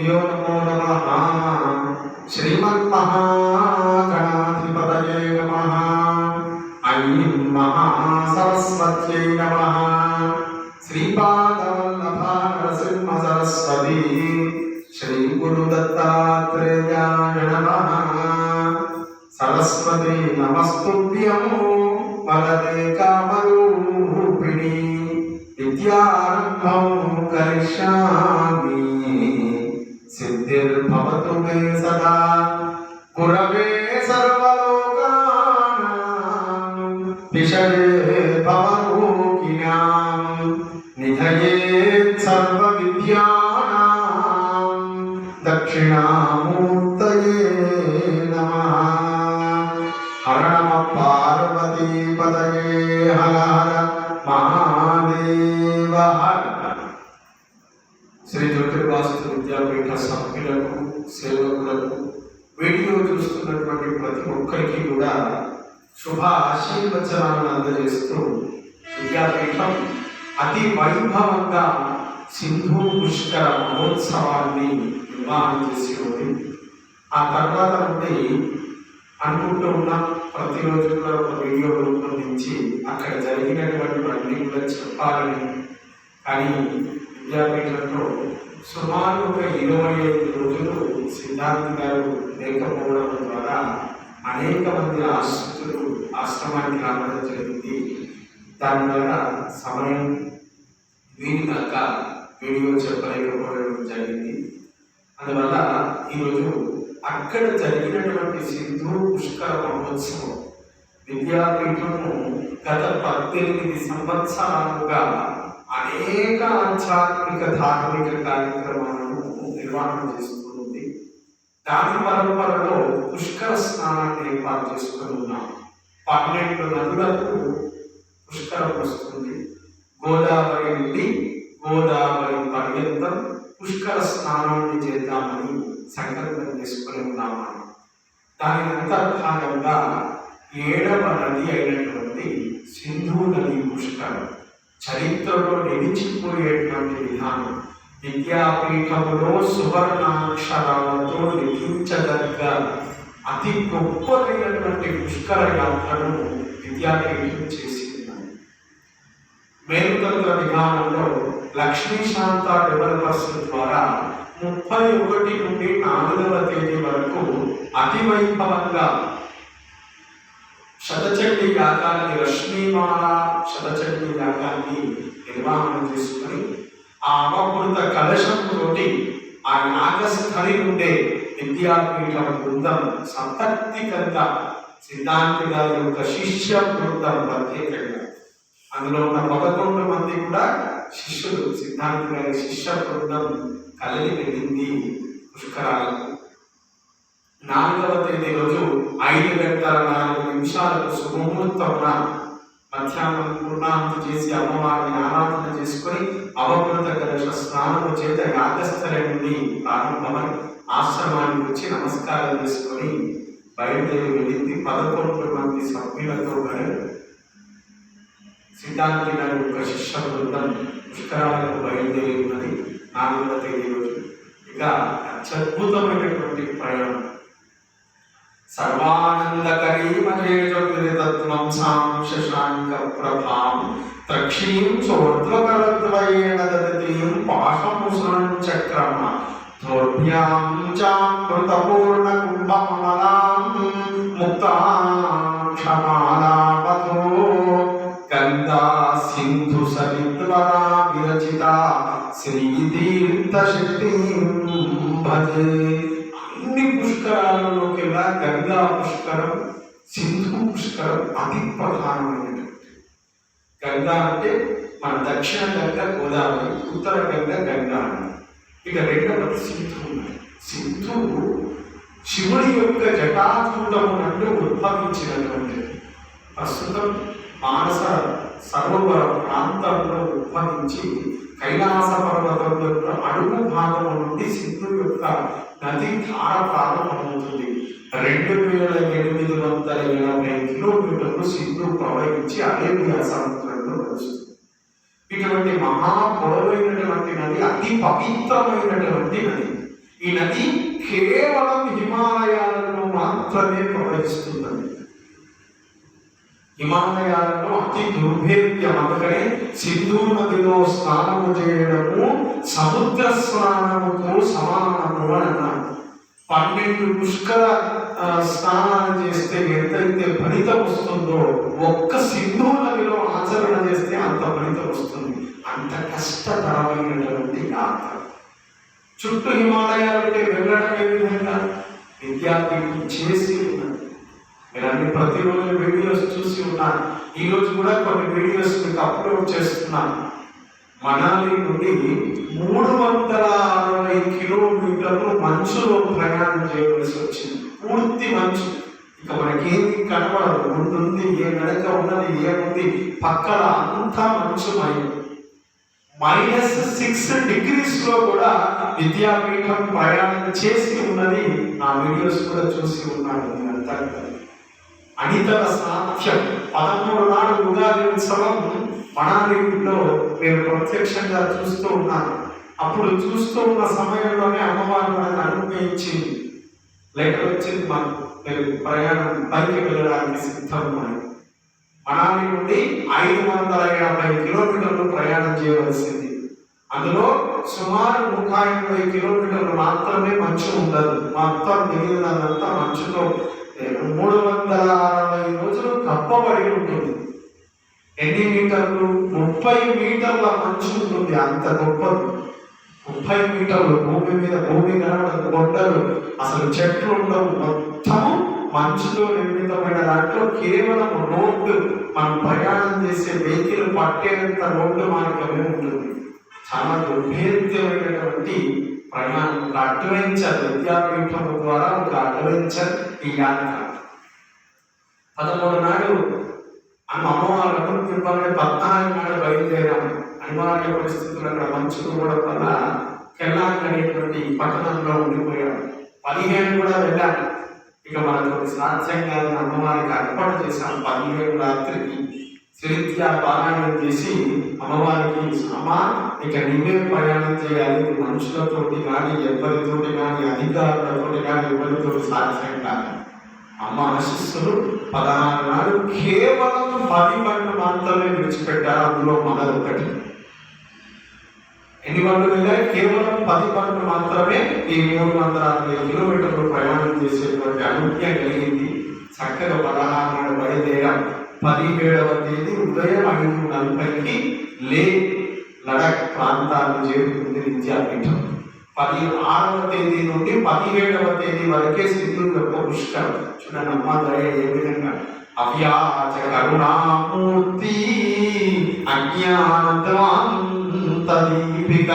यो नमो नमः श्रीमन्महागणाधिपतये नमः ऐं महासरस्वत्यै नमः श्रीपादवल्लभा नरसिंहसरस्वती श्रीगुरुदत्तात्रेयाय नमः सरस्वती नमस्तुभ्यं वरदे कामरूपिणी विद्यारम्भं करिष्यामि सिद्धिर्भवतु मे सदा गुरवे सर्वलोकानां विषये भवरोगिणां निधये सर्वविद्यानां दक्षिणामूर्तये नमः। हर नमः पार्वतीपतये हर हर महादेव हर। శ్రీ జ్యోతిర్వాస్తు విద్యాపీఠ సభ్యులకు సేవకులకు వీడియో చూస్తున్నటువంటి ప్రతి ఒక్కరికి కూడా శుభ ఆశీర్వచనాలను అందజేస్తూ విద్యాపీఠం అతి వైభవంగా సింధు పుష్కర మహోత్సవాన్ని నిర్వహణ చేసి ఉంది. ఆ తర్వాత నుండి అనుకుంటూ ఉన్నాం ప్రతిరోజు కూడా ఒక వీడియో రూపొందించి అక్కడ జరిగినటువంటివన్నీ కూడా చెప్పాలని. కానీ విద్యాపీఠంలో సుమారు ఒక 25 రోజులు సిద్ధాంతి గారు లేకపోవడం ద్వారా అనేక మంది ఆశ్రితులు ఆశ్రమానికి రావడం జరిగింది. దానివల్ల సమయం వీరి దాకా వీడియో చెప్పలేకపోవడం జరిగింది. అందువల్ల ఈరోజు అక్కడ జరిగినటువంటి సింధు పుష్కర మహోత్సవం విద్యాపీఠము గత 18 సంవత్సరాలుగా అనేక ఆధ్యాత్మిక ధార్మిక కార్యక్రమాలను నిర్వహణ చేస్తుంది. దాని పరంపరలో పుష్కర స్నానాన్ని ఏర్పాటు చేసుకుని ఉన్నాం. 12 నదులకు పుష్కరం వస్తుంది. గోదావరి నుండి గోదావరి పర్యంతం పుష్కర స్నానాన్ని చేద్దామని సంకల్పం చేసుకుని ఉన్నాము. దాని అంతర్భాగంగా 7వ నది అయినటువంటి సింధు నది పుష్కరం చరిత్రలో నిలిచిపోయేటువంటి విధానం విద్యాపీఠములో సువర్ణాక్షరాలతో లిఖించదగ్గ అతి గొప్పదైనటువంటి పుష్కర యాత్రను విద్యాపీఠం చేసి ఉన్నది. మేలుతంత్ర విధానంలో లక్ష్మీశాంత డెవలపర్స్ ద్వారా 31 నుండి 4వ తేదీ వరకు అతి వైభవంగా శతచండీ యాగాన్ని రశ్మిమాల శతచండీ యాగాన్ని నిర్వహణ చేసుకుని ఆ అవకృత కలశంతో ఆ యాగస్థలి నుండే విద్యాపీఠం బృందం సంతర్తికంగా సిద్ధాంతి గారి యొక్క శిష్య బృందం ప్రత్యేకంగా అందులో ఉన్న 11 మంది కూడా శిష్యులు సిద్ధాంతి గారి శిష్య బృందం కలిగి వెళ్ళింది పుష్కరాలకు. 4వ తేదీ రోజు 5:04 సుముహూర్తమున మధ్యాహ్నం పూర్ణాహుతి చేసి అమ్మవారిని ఆరాధన చేసుకొని అవకృత కలశ స్నానము చేత యాగస్థలి నుండి ప్రారంభమై ఆశ్రమానికి వచ్చి నమస్కారం చేసుకొని బయలుదేరి వెళ్ళింది. 11 మంది సభ్యులతో సిద్ధాంతి గారి యొక్క శిష్య బృందం పుష్కరాలకు బయలుదేరి ఉన్నది 4వ తేదీ రోజు. ఇక అత్యద్భుతమైనటువంటి ప్రయాణం సర్వానందకరీమజేజోతత్వం సాం శశాంక ప్రభాం త్రక్షీం చోర్ధ్వకరద్వయేణ దదతీం పాశముసృం చక్రమ ధోర్భ్యాం చామృతపూర్ణ కుంభమలాం ముక్తాక్షమాలాపథో గంగా సింధు సరిద్వరా విరచిత శ్రీతీర్థశక్తిం భజే. అన్ని పుష్కరాలలోకెల్లా గంగా పుష్కరం సింధు పుష్కరం అతి ప్రధానమైనటువంటి. గంగా అంటే మన దక్షిణ గంగా గోదావరి, ఉత్తర గంగా గంగా. ఇక రెండవది సింధు. సింధు శివుడి యొక్క జటాచూటము నుండి ఉద్భవించినటువంటిది. ప్రస్తుతం మానస సరోవర ప్రాంతంలో ఉద్భవించి కైలాస పర్వతం యొక్క అడుగు భాగము నుండి సింధు యొక్క నది ధార ప్రారంభమవుతుంది. 2880 కిలోమీటర్లు సింధు ప్రవహించి అరేబియా సముద్రంలో కలుస్తుంది. ఇటువంటి మహా పొడవైనటువంటి నది, అతి పవిత్రమైనటువంటి నది. ఈ నది కేవలం హిమాలయాలలో మాత్రమే ప్రవహిస్తుందండి. హిమాలయాలలో అతి దుర్భేద్యం. అందుకనే సింధు నదిలో స్నానము చేయడము సముద్ర స్నానముతో సమానము అని అన్నాడు. 12 పుష్కర స్నానాలు చేస్తే ఎంతైతే ఫలితం వస్తుందో ఒక్క సింధు నదిలో ఆచరణ చేస్తే అంత ఫలితం వస్తుంది. అంత కష్టతరమైనటువంటి యాత్ర. చుట్టూ హిమాలయాలంటే వెళ్ళడం ఏ విధంగా విద్యాపీఠం చేసి ఉన్నది. మీరు అన్ని ప్రతిరోజు వీడియోస్ చూసి ఉన్నారు. ఈరోజు కూడా కొన్ని వీడియోస్ మీకు అప్లోడ్ చేస్తున్నాను. మనాలి నుండి 360 కిలోమీటర్లు మంచులో ప్రయాణం చేయవలసి వచ్చింది. పూర్తి మంచు. ఇక మనకేమి కనబడదు. ముందుంది ఏ నడక ఉన్నది ఏముంది పక్కన అంతా మంచుమయం. -6 degrees లో కూడా విద్యాపీఠం ప్రయాణం చేసి ఉన్నది. ఆ వీడియోస్ కూడా చూసి ఉన్నాను. మీరంతా అనితర సాధ్యం. 13 నాడు ఉగాది ఉత్సవం మనాలిలో నేను ప్రత్యక్షంగా చూస్తూ ఉన్నాను. అప్పుడు చూస్తూ ఉన్న సమయంలోనే అమ్మవారు మనకు అనుగ్రహించింది. లేఖ వచ్చింది మాకు, మీరు ప్రయాణం పైకి వెళ్ళడానికి సిద్ధం అని. మనాలి నుండి 580 కిలోమీటర్లు ప్రయాణం చేయవలసింది. అందులో సుమారు 180 కిలోమీటర్లు మాత్రమే మంచు ఉండదు. మొత్తం మిగిలినదంతా మంచుతో 360 రోజులు కప్పబడి ఉంటుంది. ఎన్ని మీటర్లు? 30 మీటర్ల మంచు ఉంటుంది. అంత గొప్పది. 30 మీటర్లు భూమి మీద, భూమి కనబడదు, కొండలు, అసలు చెట్లు ఉండవు. మొత్తము మంచుతో నిర్మితమైన దాంట్లో కేవలం రోడ్డు, మనం ప్రయాణం చేసే వెహికల్ పట్టేంత రోడ్డు మార్గమే ఉంటుంది. చాలా దుర్భేద్యమైనటువంటి ప్రయాణం. ఒక అడ్వెంచర్. విద్యాపీఠం ద్వారా ఒక అడ్వెంచర్ ఈ యాత్ర. 13 నాడు అమ్మవారు అనుకుంటున్నామని 14 నాడు బయలుదేరాము. అనివార్య పరిస్థితులు అక్కడ మంచు కూడా వల్ల కెల్లాంగ్ అనేటువంటి పట్టణంలో ఉండిపోయాము. 15 కూడా వెళ్ళాము. ఇక మనకు సాధ్యం కాదని అమ్మవారికి అర్పణ చేశాం. 17 రాత్రికి శ్రీత్యా పారాయణం చేసి అమ్మవారికి, అమ్మ ఇక నీవే ప్రయాణం చేయాలి. మనుషులతోటి కానీ ఎవరితోటి కానీ అధికారులతోటి కానీ ఎవరితో సాధ్యం కాదు. అమ్మ ఆశిస్సులు 16 నాడు కేవలం 10 బండ్లు మాత్రమే విడిచిపెట్టారు. అందులో మనదొకటి. ఎన్ని బండ్లు వెళ్ళాయి? కేవలం 10 బండ్లు మాత్రమే. ఈ 360 కిలోమీటర్లు ప్రయాణం చేసేటువంటి అనుజ్ఞ కలిగింది. చక్కగా 16 నాడు బయలుదేరాం. 17వ తేదీ ఉదయం 5:40కి లే లడక్ ప్రాంతాన్ని చేరుకుంది విద్యాపీఠం. 16వ తేదీ నుండి 17వ తేదీ వరకే సింధు యొక్క పుష్కరం. చూడండి అమ్మ దయ ఏ విధంగా. అవ్యాజ కరుణామూర్తి అజ్ఞానదీపిక.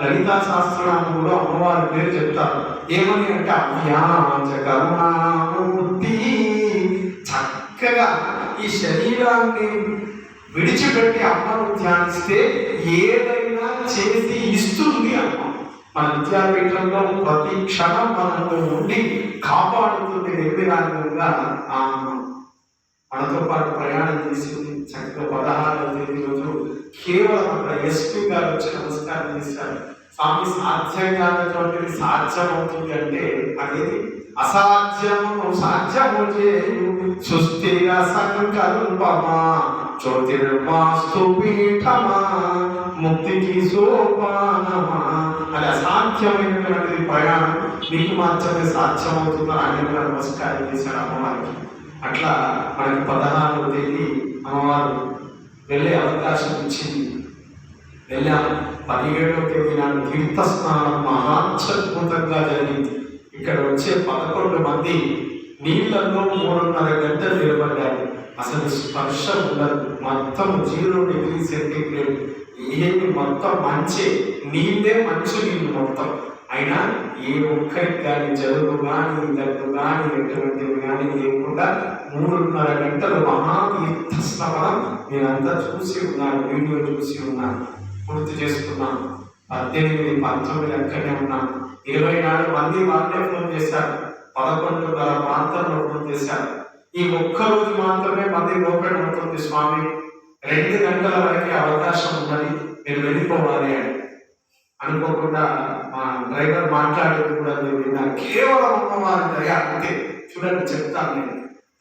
లలితా శాస్త్రనామంలో అమ్మవారి పేరు చెప్తారు. ఏమని అంటే అవ్యాజ కరుణామూర్తి. చక్కగా ఈ శరీరాన్ని విడిచిపెట్టి అమ్మను ధ్యానిస్తే ఏదైనా చేసి ఇస్తుంది అమ్మ. మన విద్యాపీఠంలో ప్రతి క్షణం మనతో ఉండి కాపాడుతుంది నిర్విరాగంగా ఆ అమ్మ. మనతో పాటు ప్రయాణం చేసింది. చక్కగా 16వ తేదీ రోజు కేవలం అక్కడ ఎస్పీ గారు వచ్చి నమస్కారం చేశారు. స్వామి సాధ్యం కానటువంటిది సాధ్యం అవుతుంది అంటే అనేది అసాధ్యము సాధ్యము చేయు సుస్థిర సంకల్పమా జ్యోతిర్మాస్తు పీఠమా ముక్తికి సోపానమా. అది అసాధ్యమైనటువంటిది ప్రయాణం నీకు మాత్రమే సాధ్యమవుతుందని ఆయన నమస్కారం చేశారు అమ్మవారికి. అట్లా మనకి 16వ తేదీ అమ్మవారు వెళ్ళే అవకాశం ఇచ్చింది. వెళ్ళాం. 17వ తేదీ నాడు తీర్థ స్నానం మహాత్యద్భుతంగా జరిగింది. ఇక్కడ వచ్చే 11 మంది నీళ్లలో 3.5 గంటలు నిలబడ్డారు. అసలు స్పర్శ ఉండదు. మొత్తం 0 డిగ్రీ సెంటీగ్రేడ్. ఏమి మొత్తం మంచి నీళ్ళే, మంచు నీళ్ళు మొత్తం. అయినా ఏ ఒక్కరికి కానీ జలుబు కానీ దగ్గు కానీ ఎటువంటివి కానీ లేకుండా 3.5 గంటలు మహాతీర్థ స్నానం నేనంతా చూసి ఉన్నాను. వీడియో చూసి ఉన్నాను. పూర్తి చేసుకున్నాను. 18, 19 అక్కడే ఉన్నాను. 24 మంది వాళ్ళే ఫోన్ చేశారు. 11:30 ప్రాంతంలో ఫోన్ చేశారు. ఈ ఒక్కరోజు మాత్రమే మంది ఓపెన్ అవుతుంది స్వామి, 2 గంటల వరకే అవకాశం ఉన్నది, మీరు వెళ్ళిపోవాలి అని. అనుకోకుండా మా మా డ్రైవర్ మాట్లాడేది కూడా మీరు విన్నారు. కేవలం అమ్మవారి దయ అంతే. చూడండి చెప్తాను నేను.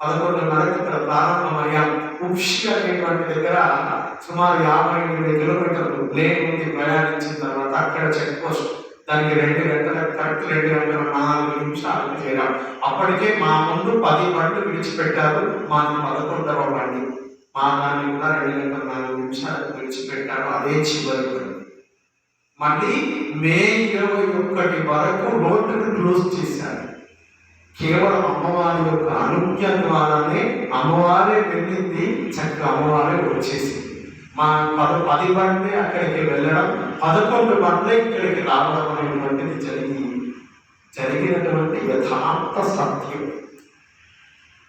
11:30 ఇక్కడ ప్రారంభమయ్యాం. ఉప్షి అనేటువంటి దగ్గర సుమారు 58 కిలోమీటర్లు ప్లేన్ నుండి ప్రయాణించిన తర్వాత అక్కడ చెక్ పోస్ట్, దానికి 2 గంటల కరెక్ట్ 2 గంటల 4 నిమిషాలకు చేరాం. అప్పటికే మా ముందు 10 బండ్లు విడిచిపెట్టారు. మాది 11వ బండి. మా దాన్ని కూడా 2 గంటల 4 నిమిషాలకు విడిచిపెట్టారు. అదే చివరి బండి. మళ్ళీ మే 21 వరకు రోడ్డును క్లోజ్ చేశారు. కేవలం అమ్మవారి యొక్క అనుజ్ఞ ద్వారానే అమ్మవారే వెళ్ళింది, చక్కగా అమ్మవారే వచ్చేసింది. మా 10 బండ్లే అక్కడికి వెళ్ళడం, 11 బండ్లే ఇక్కడికి రావడం అనేటువంటిది జరిగినటువంటి యథార్థ సత్యం.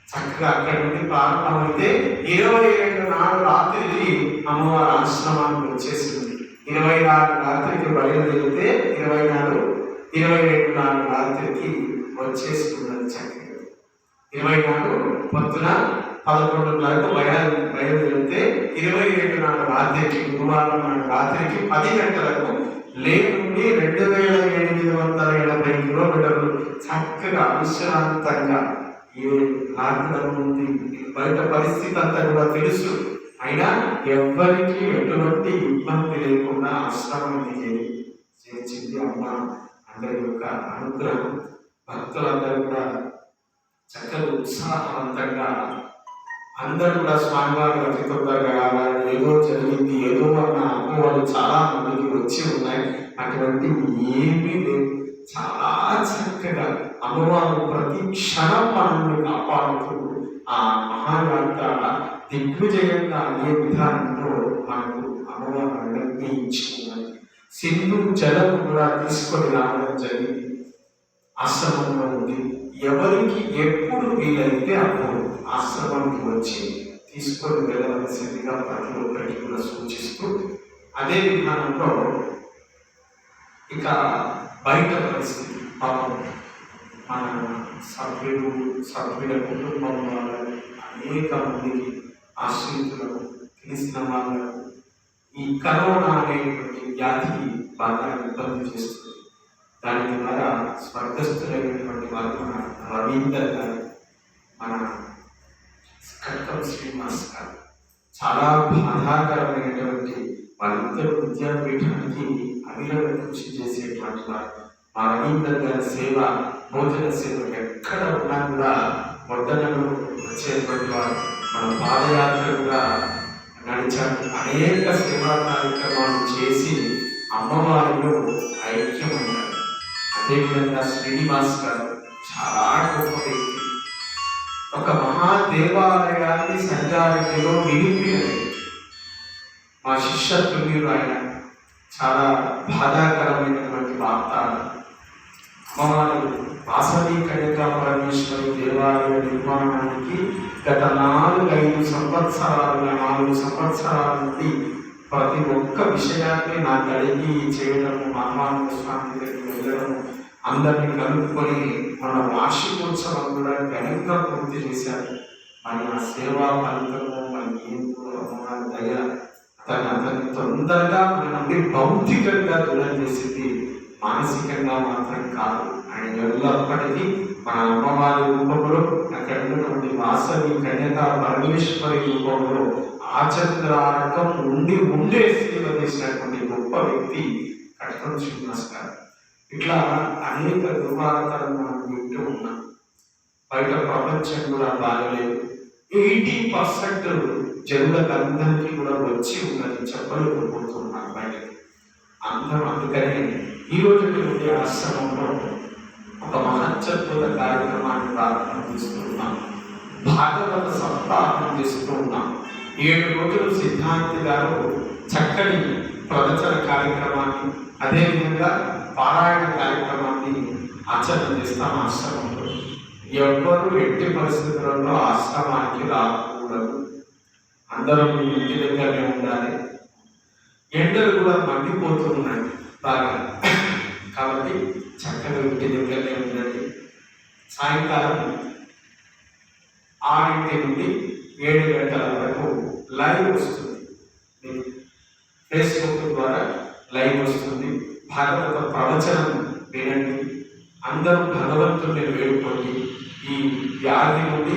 చక్కగా అక్కడి నుండి ప్రారంభమైతే 22 నాడు రాత్రికి అమ్మవారి ఆశ్రమానికి వచ్చేసింది. 24 రాత్రికి బయలుదేరితే 22 నాడు రాత్రికి వచ్చేస్తున్నది. చక్కగా 24 పొద్దున 11:30 బయలుదేరితే 22 నాడు రాత్రికి, గురువారం నాడు రాత్రికి 10 గంటలకు లేనుండి 2780 కిలోమీటర్లు చక్కగా విశ్రాంతంగా. ఏ లాక్డౌన్ ఉంది, బయట పరిస్థితి అంతా కూడా తెలుసు, అయినా ఎవ్వరికి ఎటువంటి ఇబ్బంది లేకుండా ఆశ్రమానికి చేర్చింది అమ్మ. అందరి యొక్క అనుగ్రహం. భక్తులందరూ కూడా చక్కగా ఉత్సాహవంతంగా అందరూ కూడా స్వామివారి అతి తొందరగా ఏదో జరిగింది, ఏదో అన్న అపోహలు చాలా మందికి వచ్చి ఉన్నాయి. అటువంటివి ఏమీ లేవు. చాలా చక్కగా అమ్మవారు ప్రతి క్షణం మనల్ని కాపాడుతూ ఆ మహాయాత్ర దిగ్విజయంగా అయ్యే విధానంలో మనకు అమ్మవారు నిర్ణయించుకున్నది. సింధు జలం కూడా తీసుకొని రావడం జరిగింది. ఆశ్రమంలో ఉంది. ఎవరికి ఎప్పుడు వీలైతే అప్పుడు ఆశ్రమానికి వచ్చి తీసుకొని వెళ్ళవలసిందిగా ప్రతి ఒక్కరికి కూడా సూచిస్తూ, అదే విధానంలో ఇక బయట పరిస్థితి పాపం మన సభ్యుల కుటుంబం వాళ్ళకు, అనేక మందికి ఆశ్రితులకు, తెలిసిన వాళ్ళకు ఈ కరోనా అనేటువంటి వ్యాధి బాగా ఇబ్బంది చేస్తుంది. దాని ద్వారా స్వర్గస్థులైనటువంటి వారు మన రవీందర్ గారు, మన కట్కం శ్రీనివాస్ గారు చాలా బాధాకరమైనటువంటి వాళ్ళిద్దరు విద్యాపీఠానికి అవిరళ కృషి చేసేటువంటి వారు. మా రవీందర్ గారి సేవ, భోజన సేవ ఎక్కడ ఉన్నా కూడా వడ్డనలు వచ్చేటువంటి వారు. మన పాదయాత్రగా నడిచారు. అనేక సేవా కార్యక్రమాలు చేసి అమ్మవారిలో ఐక్యమయ్యారు. అదేవిధంగా శ్రీనివాస్ గారు చాలా గొప్ప వ్యక్తి. ఒక మహాదేవాలయాన్ని సంగారెడ్డిలో నిలిపినది. మా శిష్యత్తులు ఆయన చాలా బాధాకరమైనటువంటి వార్త. అమ్మవారు వాసవి కన్యకా పరమేశ్వరి దేవాలయ నిర్మాణానికి గత 4 సంవత్సరాల నుండి ప్రతి ఒక్క విషయాన్ని నాకు అడిగి చేయడము, మహాత్మ స్వామి దగ్గరికి వెళ్ళడము, అందరినీ కలుపుకొని మన వార్షికోత్సవం కూడా ఘనంగా పూర్తి చేశారు. మరి ఆ సేవా ఫలితము మరి ఏంటో అమ్మవారి దయ అతన్ని తొందరగా మన నుండి భౌతికంగా దూరం చేసింది, మానసికంగా మాత్రం కాదు. ఆయన ఎల్లప్పటికీ మన అమ్మవారి రూపంలో, అక్కడ ఉన్నటువంటి వాసవి కన్యకా పరమేశ్వరి రూపంలో ఆచంద్రారకం ఉండే సేవ చేసినటువంటి గొప్ప వ్యక్తి కట్కం శ్రీనివాస్ గారు. ఇట్లా అనేక దుర్వార్తలను మనం వింటూ ఉన్నాం. బయట ప్రపంచం కూడా బాగలేదు. 80% జనులకు అందరికీ కూడా వచ్చి ఉన్నది, చెప్పలు కొనుక్కుంటున్నారు బయటకి అందరం. అందుకనే ఈరోజు ఆశ్రమంలో ఒక మహత్వపూర్ణ కార్యక్రమాన్ని ప్రారంభం చేస్తున్నాం. భాగవత సప్తాహం చేస్తూ ఉన్నాం. 7 రోజులు సిద్ధాంతి గారు చక్కని ప్రవచన కార్యక్రమాన్ని, అదేవిధంగా పారాయణ కార్యక్రమాన్ని ఆచరణ చేస్తాం ఆశ్రమంలో. ఎవ్వరూ ఎట్టి పరిస్థితులలో ఆశ్రమానికి రాకూడదు. అందరూ మీ ఇంటి దగ్గరనే ఉండాలి. ఎండలు కూడా మండిపోతున్నాయి బాగా, కాబట్టి చక్కగా ఇంటి దగ్గరనే ఉండండి. సాయంకాలం 6 నుండి 7 గంటల వరకు లైవ్ వస్తుంది. ఫేస్బుక్ ద్వారా లైవ్ వస్తుంది. భాగవత ప్రవచనం వినండి. అందరూ భగవంతుడిని వేడుకోండి. ఈ వ్యాధి నుండి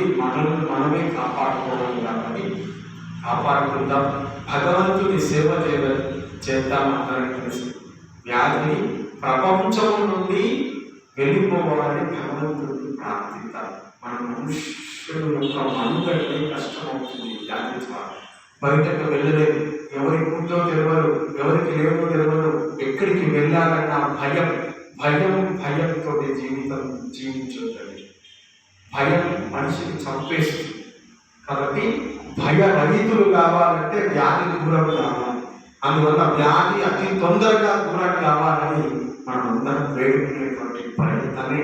మనమే కాపాడుకోవాలి కాబట్టి కాపాడుకుందాం. భగవంతుని సేవ చేద్దాం అందరం కలిసి. వ్యాధిని ప్రపంచం నుండి వెళ్ళిపోవాలని భగవంతుడిని ప్రార్థిద్దాం. మన మనుష్యుల యొక్క మనుగడనే కష్టమవుతుంది. వ్యాధి బయటకు వెళ్ళలేదు, ఎవరికి ఉందో తెలియదు, ఎవరికి లేదో తెలియదు, ఎక్కడికి వెళ్ళాలన్న భయంతో జీవితం జీవించుంటుంది. భయం మనిషిని చంపేస్తుంది. కాబట్టి భయరహితులు కావాలంటే వ్యాధి దూరం కావాలి. అందువల్ల వ్యాధి అతి తొందరగా దూరం కావాలని మనం అందరం వేడుకునేటువంటి ప్రయత్నమే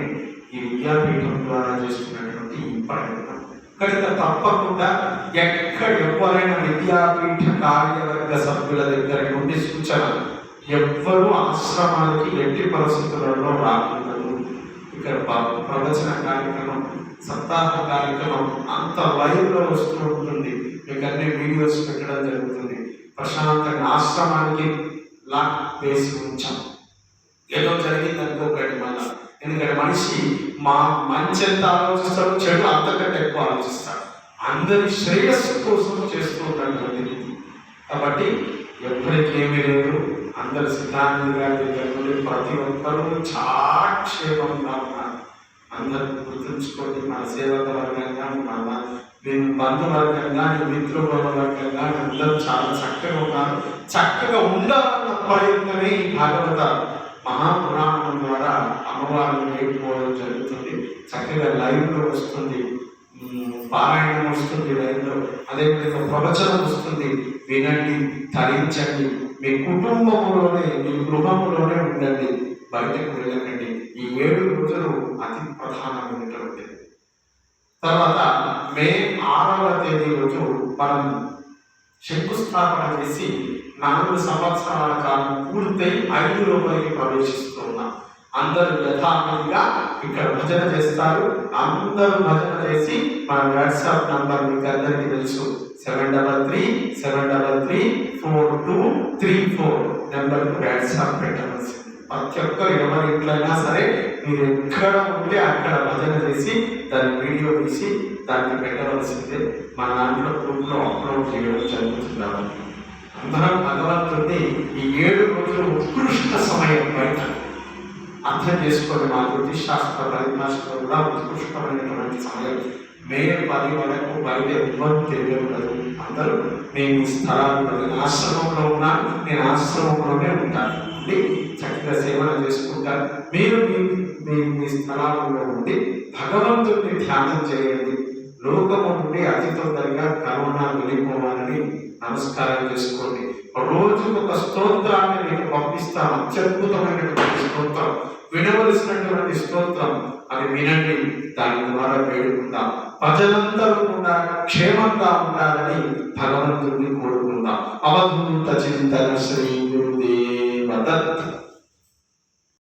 ఈ విద్యాపీఠం ద్వారా చేస్తున్నటువంటి ఈ ప్రయత్నం. కనుక తప్పకుండా ఎవరైనా విద్యాపీఠ కార్యవర్గ సభ్యుల దగ్గర నుండి సూచన, ఎవ్వరూ ఆశ్రమానికి ఎట్టి పరిస్థితులలో రాకూడదు. ఇక్కడ ప్రవచన కార్యక్రమం, సప్తాహ కార్యక్రమం అంత లైవ్లో వస్తూ ఉంటుంది. మీకు అన్ని వీడియోస్ పెట్టడం జరుగుతుంది. ప్రశాంతంగా ఆశ్రమానికి లాక్ వేసి ఉంచాం. ఏదో జరిగింది అనుకోకండి మళ్ళా. ఎందుకంటే మనిషి మంచి ఎంత ఆలోచిస్తాడు, చెడు అంతకంటే ఎక్కువ ఆలోచిస్తాడు. అందరి శ్రేయస్సు కోసం చేస్తూ ఉన్నటువంటి. కాబట్టి ఎప్పటికీ ఏమీ లేదు. అందరు సిద్ధాంతి గారి దగ్గర నుండి ప్రతి ఒక్కరూ చాక్షేమంగా ఉన్నారు. అందరూ గుర్తుంచుకోండి. మన సేవక వర్గంగా, మన బంధువర్గంగా, మిత్రువర్గంగా అందరూ చాలా చక్కగా ఉన్నారు. చక్కగా ఉండాలన్న ప్రయత్నమే ఈ భాగవత మహాపురాణం ద్వారా అమ్మవారిని నేర్చుకోవడం జరుగుతుంది. చక్కగా లైవ్లో వస్తుంది, పారాయణం వస్తుంది లైవ్లో, అదేవిధంగా ప్రవచనం వస్తుంది. వినండి, తరించండి. మీ కుటుంబంలోనే, మీ గృహంలోనే ఉండండి, బయటకు వెళ్ళకండి. ఈ 7 రోజులు అతి ప్రధానమైనటువంటిది. తర్వాత మే 6వ తేదీ రోజు మనం శంకుస్థాపన చేసి 4 సంవత్సరాల కాలం పూర్తయి 5 లోపలికి ప్రవేశిస్తున్నాం. అందరూ యథావిధిగా ఇక్కడ భజన చేస్తారు. అందరూ భజన చేసి మన వాట్సాప్ నంబర్ మీకు అందరికీ తెలుసు, 73334234 నెంబర్కు వాట్సాప్ పెట్టవలసింది. ప్రతి ఒక్కరు ఎవరి ఇంట్లైనా సరే మీరు ఎక్కడ ఉంటే అక్కడ భజన చేసి దాన్ని వీడియో తీసి దాన్ని పెట్టవలసిందే. మన దాంట్లో గ్రూప్లో అప్లోడ్ చేయడం జరుగుతుంది. అందరం భగవంతుడిని ఈ 7 రోజులు ఉత్కృష్ట సమయం బయట అర్థం చేసుకోండి. మా జ్యోతిష్ శాస్త్ర పరిభాషలో కూడా ఉత్కృష్టమైనటువంటి సమయం. మే 10 వరకు బయట ఎవ్వరూ తెలియదు. అందరూ నేను స్థలాల్లో, నేను ఆశ్రమంలో ఉన్నాను, నేను ఆశ్రమంలోనే ఉంటాను. చక్కగా సేవన చేసుకుంటారు. మీరు మీ స్థలాలలో ఉండి భగవంతుడిని ధ్యానం చేయండి. లోకము నుండి అతి తొందరగా కరోనా వెళ్ళిపోవాలని నమస్కారం చేసుకోండి. రోజుకు ఒక స్తోత్రాన్ని నేను పంపిస్తాను. అత్యద్భుతమైనటువంటి స్తోత్రం, వినవలసినటువంటి స్తోత్రం. అది వినండి, దాని ద్వారా వేడుకుందాం. ప్రజలందరూ కూడా క్షేమంగా ఉండాలని భగవంతుడిని కోరుకుందాం. అవధూత చింతన శ్రీ గురుదేవ దత్త.